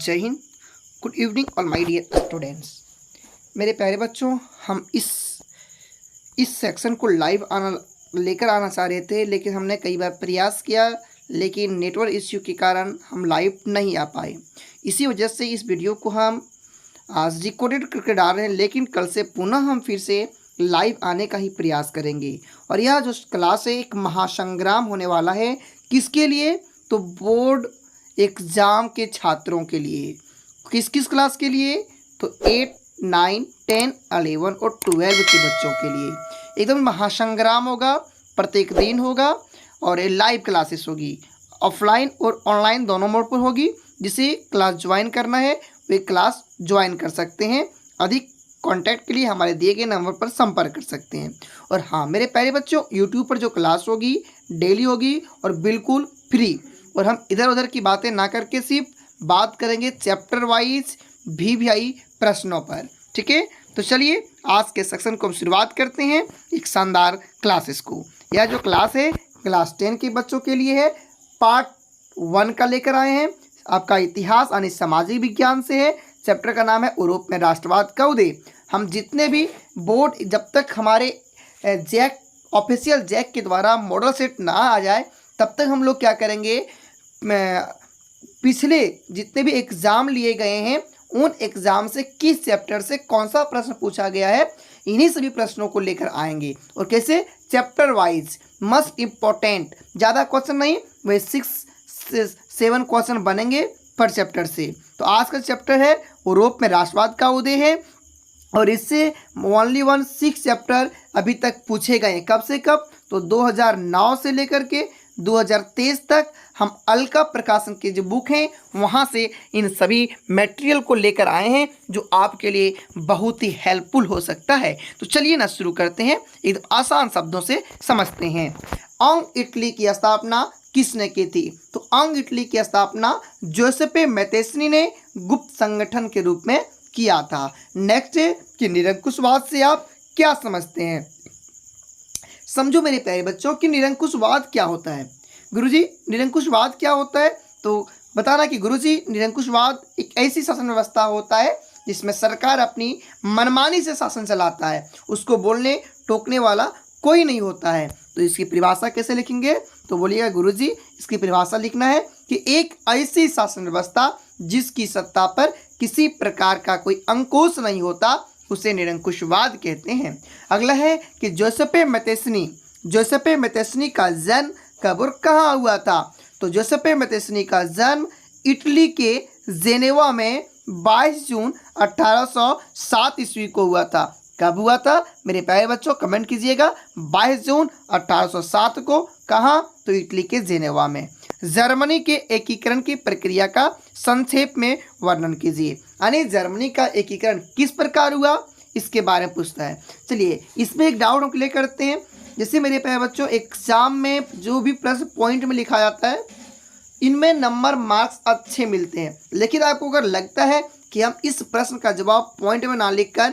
जय हिंद। Good evening all my dear students. मेरे प्यारे बच्चों, हम इस सेक्शन को लाइव लेकर आना चाह रहे थे, लेकिन हमने कई बार प्रयास किया, लेकिन नेटवर्क इश्यू के कारण हम लाइव नहीं आ पाए। इसी वजह से इस वीडियो को हम आज रिकॉर्डेड करके डाल रहे हैं, लेकिन कल से पुनः हम फिर से लाइव आने का ही प्रयास करेंगे। और यह जो क्लास है एक महासंग्राम होने वाला है। किसके लिए? तो बोर्ड एग्ज़ाम के छात्रों के लिए। किस किस क्लास के लिए? तो 8, 9, 10, 11 और 12 के बच्चों के लिए एकदम महासंग्राम होगा। प्रत्येक दिन होगा और ये लाइव क्लासेस होगी, ऑफलाइन और ऑनलाइन दोनों मोड पर होगी। जिसे क्लास ज्वाइन करना है वे क्लास ज्वाइन कर सकते हैं। अधिक कांटेक्ट के लिए हमारे दिए गए नंबर पर संपर्क कर सकते हैं। और हाँ मेरे प्यारे बच्चों, यूट्यूब पर जो क्लास होगी डेली होगी और बिल्कुल फ्री। और हम इधर उधर की बातें ना करके सिर्फ बात करेंगे चैप्टर वाइज VVI प्रश्नों पर। ठीक है, तो चलिए आज के सेक्शन को हम शुरुआत करते हैं एक शानदार क्लासेस को। यह जो क्लास है क्लास 10 के बच्चों के लिए है। पार्ट 1 का लेकर आए हैं। आपका इतिहास यानी सामाजिक विज्ञान से है। चैप्टर का नाम है यूरोप में राष्ट्रवाद का उदय। हम जितने भी बोर्ड जब तक हमारे जैक ऑफिशियल जैक के द्वारा मॉडल सेट ना आ जाए तब तक हम लोग क्या करेंगे, पिछले जितने भी एग्ज़ाम लिए गए हैं उन एग्ज़ाम से किस चैप्टर से कौन सा प्रश्न पूछा गया है, इन्हीं सभी प्रश्नों को लेकर आएंगे। और कैसे? चैप्टर वाइज मस्ट इम्पोर्टेंट, ज़्यादा क्वेश्चन नहीं, वही 6-7 क्वेश्चन बनेंगे पर चैप्टर से। तो आज का चैप्टर है यूरोप में राष्ट्रवाद का उदय है। और इससे ओनली 6 चैप्टर अभी तक पूछे गए। कब से कब? तो 2009 से लेकर के 2023 तक हम अलका प्रकाशन की जो बुक हैं वहाँ से इन सभी मटेरियल को लेकर आए हैं, जो आपके लिए बहुत ही हेल्पफुल हो सकता है। तो चलिए ना शुरू करते हैं, एकदम आसान शब्दों से समझते हैं। अंग इटली की स्थापना किसने की थी? तो अंग इटली की स्थापना जोसेपे मैतेस्नी ने गुप्त संगठन के रूप में किया था। नेक्स्ट है कि निरंकुशवाद से आप क्या समझते हैं? समझो मेरे प्यारे बच्चों कि निरंकुशवाद क्या होता है। गुरुजी निरंकुशवाद क्या होता है? तो बताना कि गुरुजी निरंकुशवाद एक ऐसी शासन व्यवस्था होता है जिसमें सरकार अपनी मनमानी से शासन चलाता है, उसको बोलने टोकने वाला कोई नहीं होता है। तो इसकी परिभाषा कैसे लिखेंगे? तो बोलिएगा गुरुजी इसकी परिभाषा लिखना है कि एक ऐसी शासन व्यवस्था जिसकी सत्ता पर किसी प्रकार का कोई अंकुश नहीं होता उसे निरंकुशवाद कहते हैं। अगला है कि जोसेपे मैतेस्नी का जन्म कब और कहाँ हुआ था? तो जोसेपे मैतेस्नी का जन्म इटली के जेनेवा में 22 जून 1807 ईस्वी को हुआ था। कब हुआ था मेरे प्यारे बच्चों? कमेंट कीजिएगा। 22 जून 1807 को। कहाँ? तो इटली के जेनेवा में। जर्मनी के एकीकरण की प्रक्रिया का संक्षेप में वर्णन कीजिए। यानी जर्मनी का एकीकरण किस प्रकार हुआ इसके बारे में पूछता है। चलिए इसमें एक डाउट हम क्लियर करते हैं। जैसे मेरे प्यारे बच्चों एग्जाम में जो भी प्रश्न पॉइंट में लिखा जाता है इनमें नंबर मार्क्स अच्छे मिलते हैं, लेकिन आपको अगर लगता है कि हम इस प्रश्न का जवाब पॉइंट में ना लिखकर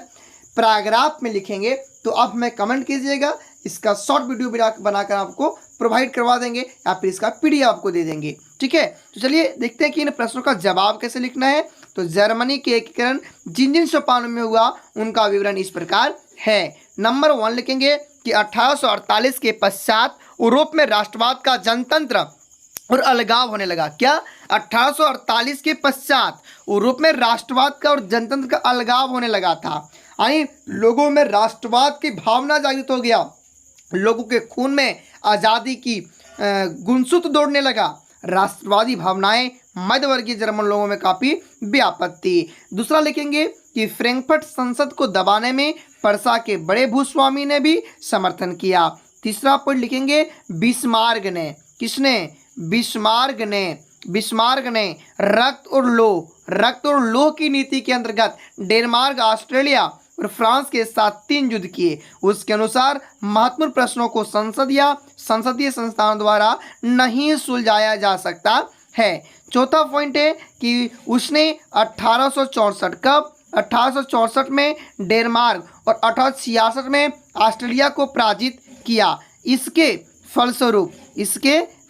पैराग्राफ में लिखेंगे तो आप हमें कमेंट कीजिएगा। इसका शॉर्ट वीडियो बनाकर आपको प्रोवाइड करवा देंगे या फिर इसका PDF आपको दे देंगे। ठीक है, तो चलिए देखते हैं कि इन प्रश्नों का जवाब कैसे लिखना है। तो जर्मनी के एकीकरण जिन जिन सोपानों में हुआ उनका विवरण इस प्रकार है। नंबर 1 लिखेंगे कि 1848 के पश्चात यूरोप में राष्ट्रवाद का जनतंत्र और अलगाव होने लगा। क्या? 1848 के पश्चात यूरोप में राष्ट्रवाद का और जनतंत्र का अलगाव होने लगा था। यानी लोगों में राष्ट्रवाद की भावना जागृत हो गया, लोगों के खून में आज़ादी की गुनसुत दौड़ने लगा। राष्ट्रवादी भावनाएं मध्यवर्गीय जर्मन लोगों में काफ़ी व्यापक थी। दूसरा लिखेंगे कि फ्रैंकफर्ट संसद को दबाने में पर्सा के बड़े भूस्वामी ने भी समर्थन किया। तीसरा पॉइंट लिखेंगे बिस्मार्क ने। किसने? बिस्मार्क ने रक्त और लोह की नीति के अंतर्गत डेनमार्क, ऑस्ट्रेलिया और फ्रांस के साथ 3 युद्ध किए। उसके अनुसार महत्वपूर्ण प्रश्नों को संसद या संसदीय संस्थानों द्वारा नहीं सुलझाया जा सकता है। चौथा पॉइंट है कि उसने 1864 कब? 1864 में डेनमार्क और 1866 में ऑस्ट्रेलिया को पराजित किया। इसके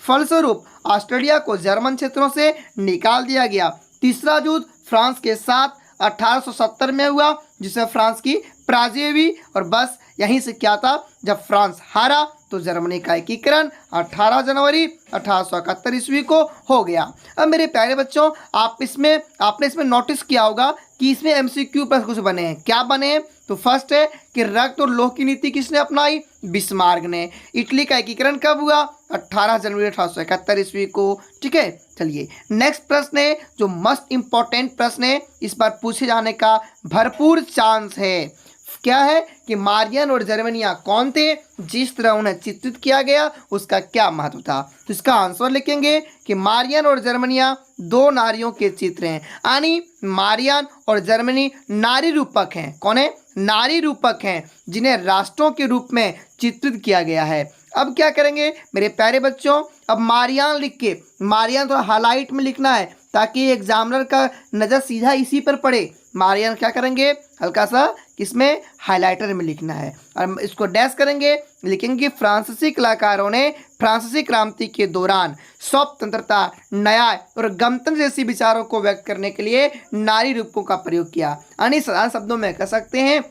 फलस्वरूप ऑस्ट्रेलिया को जर्मन क्षेत्रों से निकाल दिया गया। तीसरा युद्ध फ्रांस के साथ 1870 में हुआ, जिसमें फ्रांस की पराजय हुई। और बस यहीं से क्या था, जब फ्रांस हारा तो जर्मनी का एकीकरण 18 जनवरी 1871 ईस्वी को हो गया। अब मेरे प्यारे बच्चों, आपने इसमें नोटिस किया होगा कि इसमें एमसीक्यू पर कुछ बने हैं। क्या बने हैं? तो फर्स्ट है कि रक्त और लोह की नीति किसने अपनाई? बिस्मार्क ने। इटली का एकीकरण कब हुआ? 18 जनवरी 1871 ईस्वी को। ठीक है, चलिए नेक्स्ट प्रश्न है जो मस्ट इंपॉर्टेंट प्रश्न है, इस बार पूछे जाने का भरपूर चांस है। क्या है कि मारियन और जर्मनिया कौन थे, जिस तरह उन्हें चित्रित किया गया उसका क्या महत्व था? तो इसका आंसर लिखेंगे कि मारियन और जर्मनिया दो नारियों के चित्र हैं, यानी मारियन और जर्मनी नारी रूपक हैं। कौन है? नारी रूपक हैं, जिन्हें राष्ट्रों के रूप में चित्रित किया गया है। अब क्या करेंगे मेरे प्यारे बच्चों, अब मारियान लिख के, मारियान थोड़ा हाईलाइट में लिखना है ताकि एग्जामिनर का नज़र सीधा इसी पर पड़े। मारियान क्या करेंगे, हल्का सा किसमें, हाइलाइटर में लिखना है। और इसको डैश करेंगे, लिखेंगे फ्रांसीसी कलाकारों ने फ्रांसीसी क्रांति के दौरान स्वतंत्रता, न्याय और गणतंत्र जैसी विचारों को व्यक्त करने के लिए नारी रूपों का प्रयोग किया। यानी साधारण शब्दों में कह सकते हैं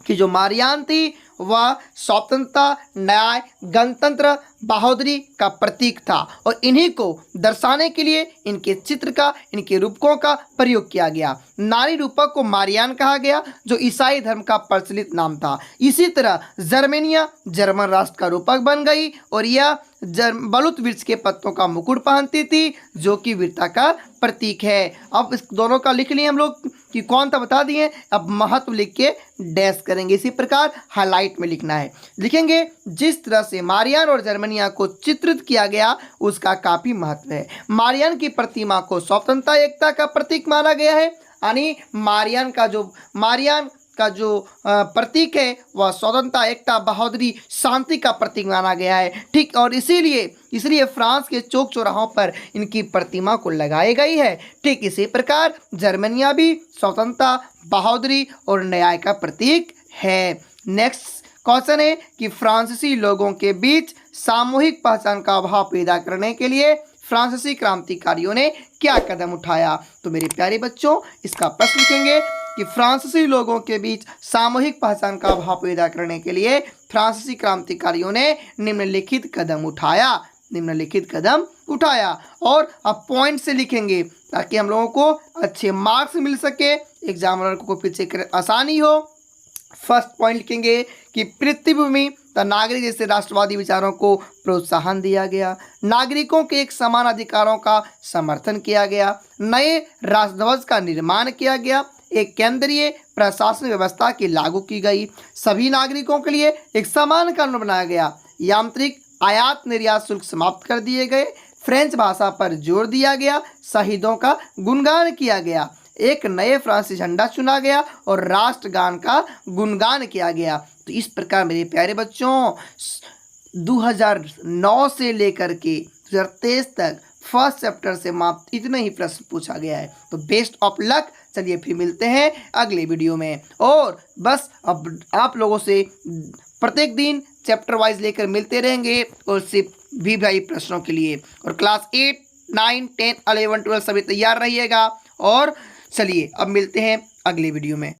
कि जो मारियान थी वह स्वतंत्रता, न्याय, गणतंत्र, बहादुरी का प्रतीक था, और इन्हीं को दर्शाने के लिए इनके चित्र का, इनके रूपकों का प्रयोग किया गया। नारी रूपक को मारियान कहा गया, जो ईसाई धर्म का प्रचलित नाम था। इसी तरह जर्मेनिया जर्मन राष्ट्र का रूपक बन गई, और यह बलूत वृक्ष के पत्तों का मुकुट पहनती थी, जो कि वीरता का प्रतीक है। अब इस दोनों का लिख लिए हम लोग कि कौन था बता दिए। अब महत्व लिख के डैश करेंगे, इसी प्रकार हाईलाइट में लिखना है। लिखेंगे जिस तरह से मारियान और जर्मनिया को चित्रित किया गया उसका काफी महत्व है। मारियान की प्रतिमा को स्वतंत्रता, एकता का प्रतीक माना गया है, यानी मारियान का जो प्रतीक है वह स्वतंत्रता, एकता, बहादुरी, शांति का प्रतीक माना गया है। ठीक, और इसीलिए फ्रांस के चौक चौराहों पर इनकी प्रतिमा को लगाई गई है। ठीक इसी प्रकार जर्मनिया भी स्वतंत्रता, बहादुरी और न्याय का प्रतीक है। नेक्स्ट क्वेश्चन है कि फ्रांसीसी लोगों के बीच सामूहिक पहचान का भाव पैदा करने के लिए फ्रांसीसी क्रांतिकारियों ने क्या कदम उठाया? तो मेरे प्यारे बच्चों, इसका प्रश्न लिखेंगे कि फ्रांसीसी लोगों के बीच सामूहिक पहचान का भाव पैदा करने के लिए फ्रांसीसी क्रांतिकारियों ने निम्नलिखित कदम उठाया। और अब पॉइंट से लिखेंगे ताकि हम लोगों को अच्छे मार्क्स मिल सके, एग्जामिनर को पीछे कर आसानी हो। फर्स्ट पॉइंट लिखेंगे कि पृथ्वीभूमि तथा नागरिक जैसे राष्ट्रवादी विचारों को प्रोत्साहन दिया गया, नागरिकों के एक समान अधिकारों का समर्थन किया गया, नए राष्ट्रध्वज का निर्माण किया गया, एक केंद्रीय प्रशासन व्यवस्था की लागू की गई, सभी नागरिकों के लिए एक समान कानून बनाया गया, यांत्रिक आयात निर्यात शुल्क समाप्त कर दिए गए, फ्रेंच भाषा पर जोर दिया गया, शहीदों का गुणगान किया गया, एक नए फ्रांसीसी झंडा चुना गया और राष्ट्रगान का गुणगान किया गया। तो इस प्रकार मेरे प्यारे बच्चों 2009 से लेकर के 2023 तक फर्स्ट चैप्टर से मात्र इतने ही प्रश्न पूछा गया है। तो बेस्ट ऑफ लक। चलिए फिर मिलते हैं अगले वीडियो में, और बस अब आप लोगों से प्रत्येक दिन चैप्टर वाइज लेकर मिलते रहेंगे, और सिर्फ भी भाई प्रश्नों के लिए। और क्लास 8, 9, 10, 11, 12 सभी तैयार रहिएगा। और चलिए अब मिलते हैं अगले वीडियो में।